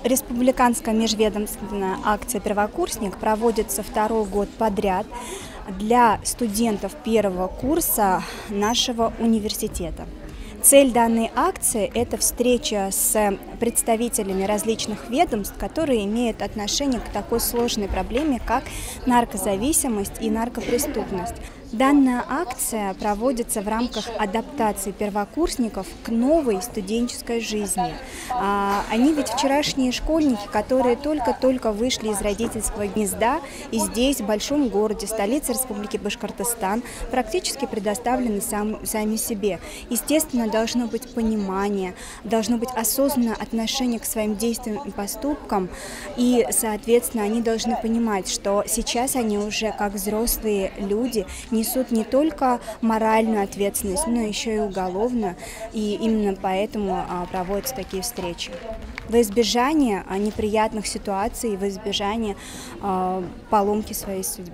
Республиканская межведомственная акция «Первокурсник» проводится второй год подряд для студентов первого курса нашего университета. Цель данной акции – это встреча с представителями различных ведомств, которые имеют отношение к такой сложной проблеме, как наркозависимость и наркопреступность. Данная акция проводится в рамках адаптации первокурсников к новой студенческой жизни. Они ведь вчерашние школьники, которые только-только вышли из родительского гнезда и здесь, в большом городе, столице Республики Башкортостан, практически предоставлены сами себе. Естественно, должно быть понимание, должно быть осознанное отношение к своим действиям и поступкам, и, соответственно, они должны понимать, что сейчас они уже, как взрослые люди, несут не только моральную ответственность, но еще и уголовную, и именно поэтому проводятся такие встречи. Во избежание неприятных ситуаций, во избежание поломки своей судьбы.